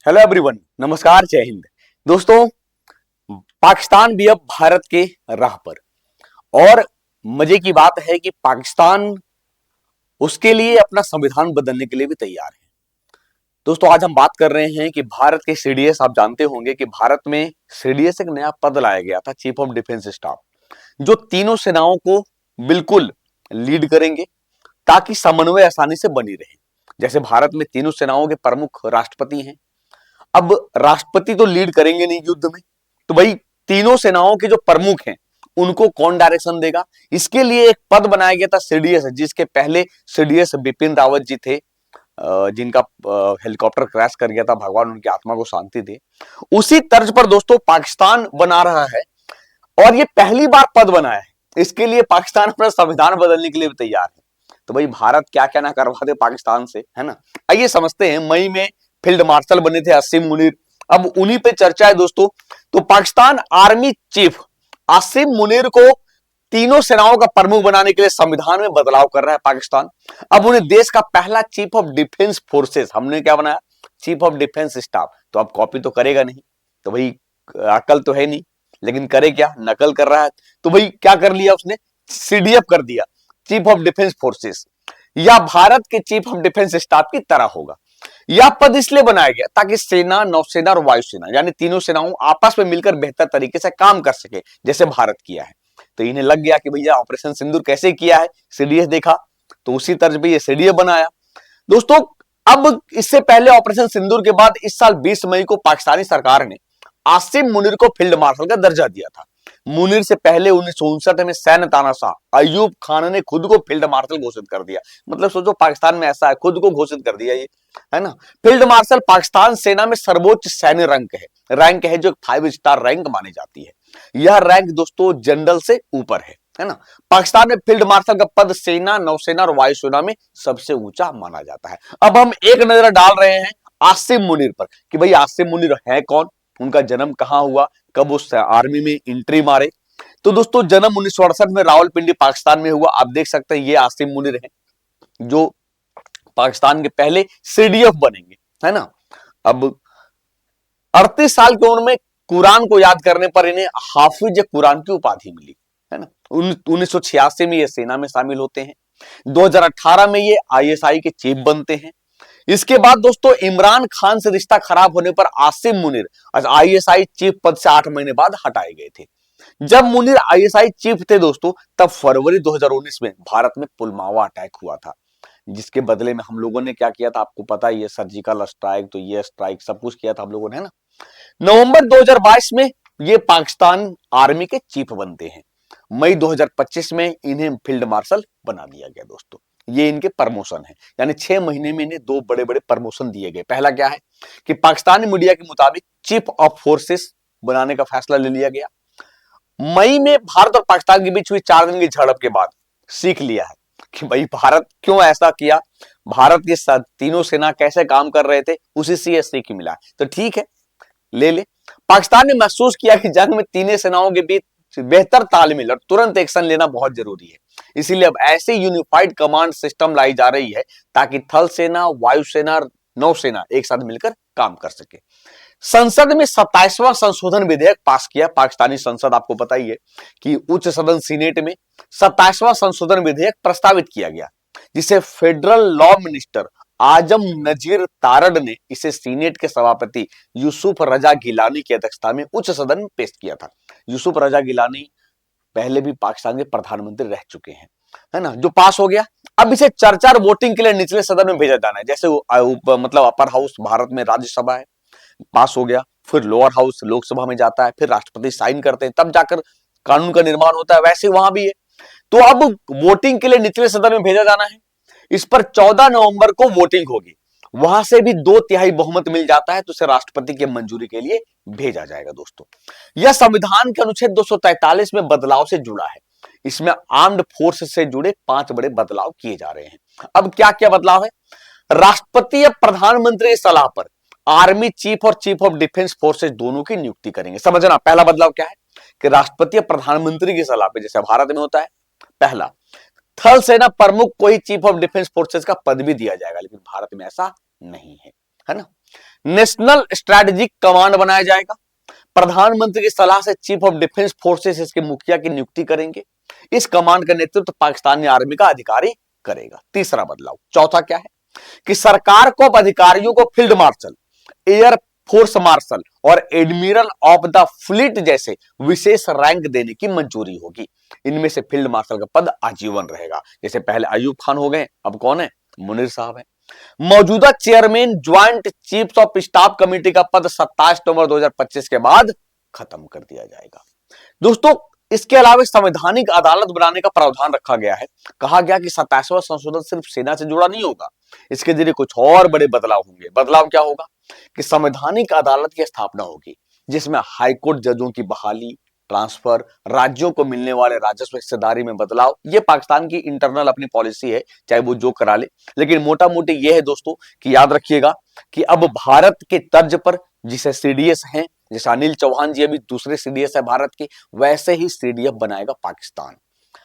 Hello everyone, नमस्कार, जय हिंद। दोस्तों, पाकिस्तान भी अब भारत के राह पर। और मजे की बात है कि पाकिस्तान उसके लिए अपना संविधान बदलने के लिए भी तैयार है। दोस्तों, आज हम बात कर रहे हैं कि भारत के सीडीएस, आप जानते होंगे कि भारत में सीडीएस एक नया पद लाया गया था, चीफ ऑफ डिफेंस स्टाफ, जो तीनों सेनाओं को बिल्कुल लीड करेंगे ताकि समन्वय आसानी से बनी रहे। जैसे भारत में तीनों सेनाओं के प्रमुख राष्ट्रपति हैं। अब राष्ट्रपति तो लीड करेंगे नहीं युद्ध में, तो भाई तीनों सेनाओं के जो प्रमुख हैं उनको कौन डायरेक्शन देगा। इसके लिए एक पद बनाया गया था सीडीएस, जिसके पहले सीडीएस बिपिन रावत जी थे, जिनका हेलीकॉप्टर क्रैश कर गया था, भगवान उनकी आत्मा को शांति दे। उसी तर्ज पर दोस्तों पाकिस्तान बना रहा है और ये पहली बार पद बनाया है। इसके लिए पाकिस्तान अपना संविधान बदलने के लिए भी तैयार है। तो भाई भारत क्या क्या ना करवा दे पाकिस्तान से, है ना। आइए समझते हैं। मई में फील्ड मार्शल बने थे आसिम मुनीर, अब उन्हीं पे चर्चा है दोस्तों। तो पाकिस्तान आर्मी चीफ आसिम मुनीर को तीनों सेनाओं का प्रमुख बनाने के लिए संविधान में बदलाव कर रहा है पाकिस्तान। अब उन्हें देश का पहला चीफ ऑफ डिफेंस फोर्सेस, हमने क्या बनाया, चीफ ऑफ डिफेंस स्टाफ। तो अब कॉपी तो करेगा नहीं, तो भाई अकल तो है नहीं, लेकिन करे क्या, नकल कर रहा है। तो भाई क्या कर लिया उसने, सीडीएफ कर दिया, चीफ ऑफ डिफेंस फोर्सेस, या भारत के चीफ ऑफ डिफेंस स्टाफ की तरह होगा। यह पद इसलिए बनाया गया ताकि सेना, नौसेना और वायुसेना यानी तीनों सेनाओं आपस में मिलकर बेहतर तरीके से काम कर सके, जैसे भारत किया है। तो इन्हें लग गया कि भैया ऑपरेशन सिंदूर कैसे किया है, सीडीएस देखा, तो उसी तर्ज पे ये सीडीएस बनाया। दोस्तों, अब इससे पहले ऑपरेशन सिंदूर के बाद इस साल 20 मई को पाकिस्तानी सरकार ने आसिम मुनीर को फील्ड मार्शल का दर्जा दिया था। मुनीर से पहले 1959 में सैन्य तानाशाह अयूब खान ने खुद को फील्ड मार्शल घोषित कर दिया। मतलब सोचो, पाकिस्तान में ऐसा है, खुद को घोषित कर दिया ये, है ना। फील्ड मार्शल पाकिस्तान सेना में सर्वोच्च सैन्य रैंक है जो 5 स्टार रैंक मानी जाती है। यह रैंक दोस्तों जनरल से ऊपर है ना। पाकिस्तान में फील्ड मार्शल का पद सेना, नौसेना और वायुसेना में सबसे ऊंचा माना जाता है। अब हम एक नजर डाल रहे हैं आसिम मुनीर पर कि भाई आसिम मुनीर है कौन, उनका जन्म कहां हुआ, कब उस आर्मी में एंट्री मारे। तो दोस्तों, जन्म 1968 में रावलपिंडी पाकिस्तान में हुआ। आप देख सकते हैं ये आसिम मुनीर हैं जो पाकिस्तान के पहले सीडीएफ बनेंगे, है ना। अब 38 साल की उम्र में कुरान को याद करने पर इन्हें हाफिज कुरान की उपाधि मिली, है ना। 1986 में ये सेना में शामिल होते हैं। 2018 में ये आईएसआई के चीफ बनते हैं। इसके बाद दोस्तों इमरान खान से रिश्ता खराब होने पर आसिम मुनीर आईएसआई चीफ पद से 8 महीने बाद हटाए गए थे। जब मुनीर आईएसआई चीफ थे दोस्तों, तब फरवरी 2019 में भारत में पुलवामा अटैक हुआ था, जिसके बदले में हम लोगों ने क्या किया था आपको पता ही है, सर्जिकल स्ट्राइक, तो ये स्ट्राइक सब कुछ किया था हम लोगों ने, है ना। नवंबर 2022 में ये पाकिस्तान आर्मी के चीफ बनते हैं। मई 2025 में इन्हें फील्ड मार्शल बना दिया गया दोस्तों। ये इनके प्रमोशन है, यानी 6 महीने में इन्हें 2 बड़े बड़े प्रमोशन दिए गए। पहला क्या है कि पाकिस्तानी मीडिया के मुताबिक चीफ ऑफ फोर्सेस बनाने का फैसला ले लिया गया। मई में भारत और पाकिस्तान के बीच हुई 4 दिन की झड़प के बाद सीख लिया है कि भाई भारत क्यों ऐसा किया, भारत के साथ तीनों सेना कैसे काम कर रहे थे, उसी से यह सीख मिला। तो ठीक है, ले पाकिस्तान ने महसूस किया कि जंग में तीनों सेनाओं के बीच बेहतर तालमेल और तुरंत एक्शन लेना बहुत जरूरी है। इसीलिए अब ऐसे यूनिफाइड कमांड सिस्टम लाई जा रही है ताकि थल सेना, वायुसेना, नौसेना एक साथ मिलकर काम कर सके। संसद में 27वां संशोधन विधेयक पास किया। पाकिस्तानी संसद आपको पता ही है कि उच्च सदन सीनेट में 27वां संशोधन विधेयक प्रस्तावित किया गया, जिसे फेडरल लॉ मिनिस्टर आजम नजीर तारड़ ने इसे सीनेट के सभापति यूसुफ रजा गिलानी की अध्यक्षता में उच्च सदन में पेश किया था। यूसुफ रजा गिलानी पहले भी पाकिस्तान के प्रधानमंत्री रह चुके हैं, है ना, जो पास हो गया। अब इसे चर्चा और वोटिंग के लिए निचले सदन में भेजा जाना है। जैसे मतलब अपर हाउस भारत में राज्यसभा है, पास हो गया, फिर लोअर हाउस लोकसभा में जाता है, फिर राष्ट्रपति साइन करते हैं, तब जाकर कानून का निर्माण होता है। वैसे वहां भी है। तो अब वोटिंग के लिए निचले सदन में भेजा जाना है। इस पर 14 नवंबर को वोटिंग होगी। वहां से भी 2/3 बहुमत मिल जाता है तो उसे राष्ट्रपति की मंजूरी के लिए भेजा जाएगा दोस्तों। यह संविधान के अनुच्छेद 243 में बदलाव से जुड़ा है। इसमें आर्म्ड फोर्स से जुड़े 5 बड़े बदलाव किए जा रहे हैं। अब क्या क्या बदलाव है, राष्ट्रपति या प्रधानमंत्री की सलाह पर आर्मी चीफ और चीफ ऑफ डिफेंस फोर्सेस दोनों की नियुक्ति करेंगे। समझना, पहला बदलाव क्या है कि राष्ट्रपति या प्रधानमंत्री की सलाह पर, जैसे भारत में होता है, पहला थल सेना प्रमुख को ही चीफ ऑफ डिफेंस फोर्सेस का पद भी दिया जाएगा, लेकिन भारत में ऐसा नहीं है, है ना। नेशनल स्ट्रेटेजिक कमांड बनाया जाएगा। प्रधानमंत्री की सलाह से चीफ ऑफ डिफेंस फोर्सेस इसके मुखिया की नियुक्ति करेंगे। इस कमांड का नेतृत्व पाकिस्तानी आर्मी का अधिकारी करेगा। तीसरा बदलाव, चौथा क्या है कि सरकार को अब अधिकारियों को field marshal, air force marshal और एडमिरल ऑफ द फ्लीट जैसे विशेष रैंक देने की मंजूरी होगी। इनमें से फील्ड मार्शल का पद आजीवन रहेगा। जैसे पहले अयूब खान हो गए, अब कौन है, मुनीर साहब है। मौजूदा chairman joint chiefs of staff committee का पद 27 नवंबर 2025 के बाद खत्म कर दिया जाएगा। दोस्तों, इसके अलावा संवैधानिक अदालत बनाने का प्रावधान रखा गया है। कहा गया कि 27वां संशोधन सिर्फ सेना से जुड़ा नहीं होगा, इसके जरिए कुछ और बड़े बदलाव होंगे। बदलाव क्या होगा कि संवैधानिक अदालत की स्थापना होगी, जिसमें हाईकोर्ट जजों की बहाली, ट्रांसफर, राज्यों को मिलने वाले राजस्व हिस्सेदारी में बदलाव। ये पाकिस्तान की इंटरनल अपनी पॉलिसी है, चाहे वो जो करा ले। लेकिन मोटा मोटी ये है दोस्तों कि याद रखिएगा कि अब भारत के तर्ज पर जिसे सीडीएस हैं, जैसे अनिल चौहान जी अभी दूसरे सीडीएस है भारत के, वैसे ही सीडीएफ बनाएगा पाकिस्तान।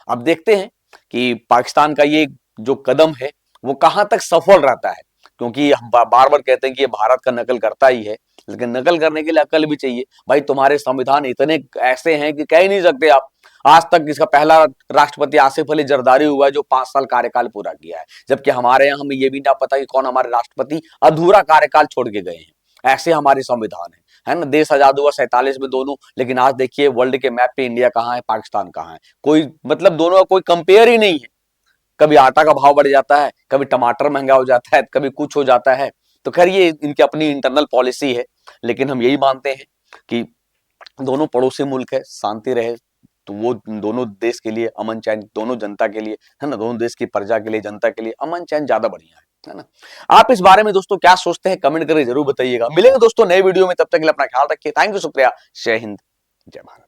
अब देखते हैं कि पाकिस्तान का ये जो कदम है वो कहां तक सफल रहता है, क्योंकि हम बार बार कहते हैं कि ये भारत का नकल करता ही है, लेकिन नकल करने के लिए अकल भी चाहिए। भाई तुम्हारे संविधान इतने ऐसे हैं कि कह ही नहीं सकते आप। आज तक इसका पहला राष्ट्रपति आसिफ अली जरदारी हुआ है जो 5 साल कार्यकाल पूरा किया है, जबकि हमारे यहाँ हमें ये भी ना पता कि कौन हमारे राष्ट्रपति अधूरा कार्यकाल छोड़ के गए हैं। ऐसे हमारे संविधान है ना। देश आजाद हुआ 47 में दोनों, लेकिन आज देखिए वर्ल्ड के मैप पे इंडिया कहाँ है, पाकिस्तान कहाँ है। कोई मतलब दोनों का कोई कंपेयर ही नहीं है। कभी आटा का भाव बढ़ जाता है, कभी टमाटर महंगा हो जाता है, कभी कुछ हो जाता है। तो खैर ये इनकी अपनी इंटरनल पॉलिसी है, लेकिन हम यही मानते हैं कि दोनों पड़ोसी मुल्क है, शांति रहे तो वो दोनों देश के लिए अमन चैन, दोनों जनता के लिए है ना, दोनों देश की प्रजा के लिए, जनता के लिए अमन चैन ज्यादा बढ़िया है ना। आप इस बारे में दोस्तों क्या सोचते हैं, कमेंट करके जरूर बताइएगा। मिलेंगे दोस्तों नए वीडियो में, तब तक के लिए अपना ख्याल रखिए। थैंक यू, शुक्रिया, जय हिंद, जय भारत।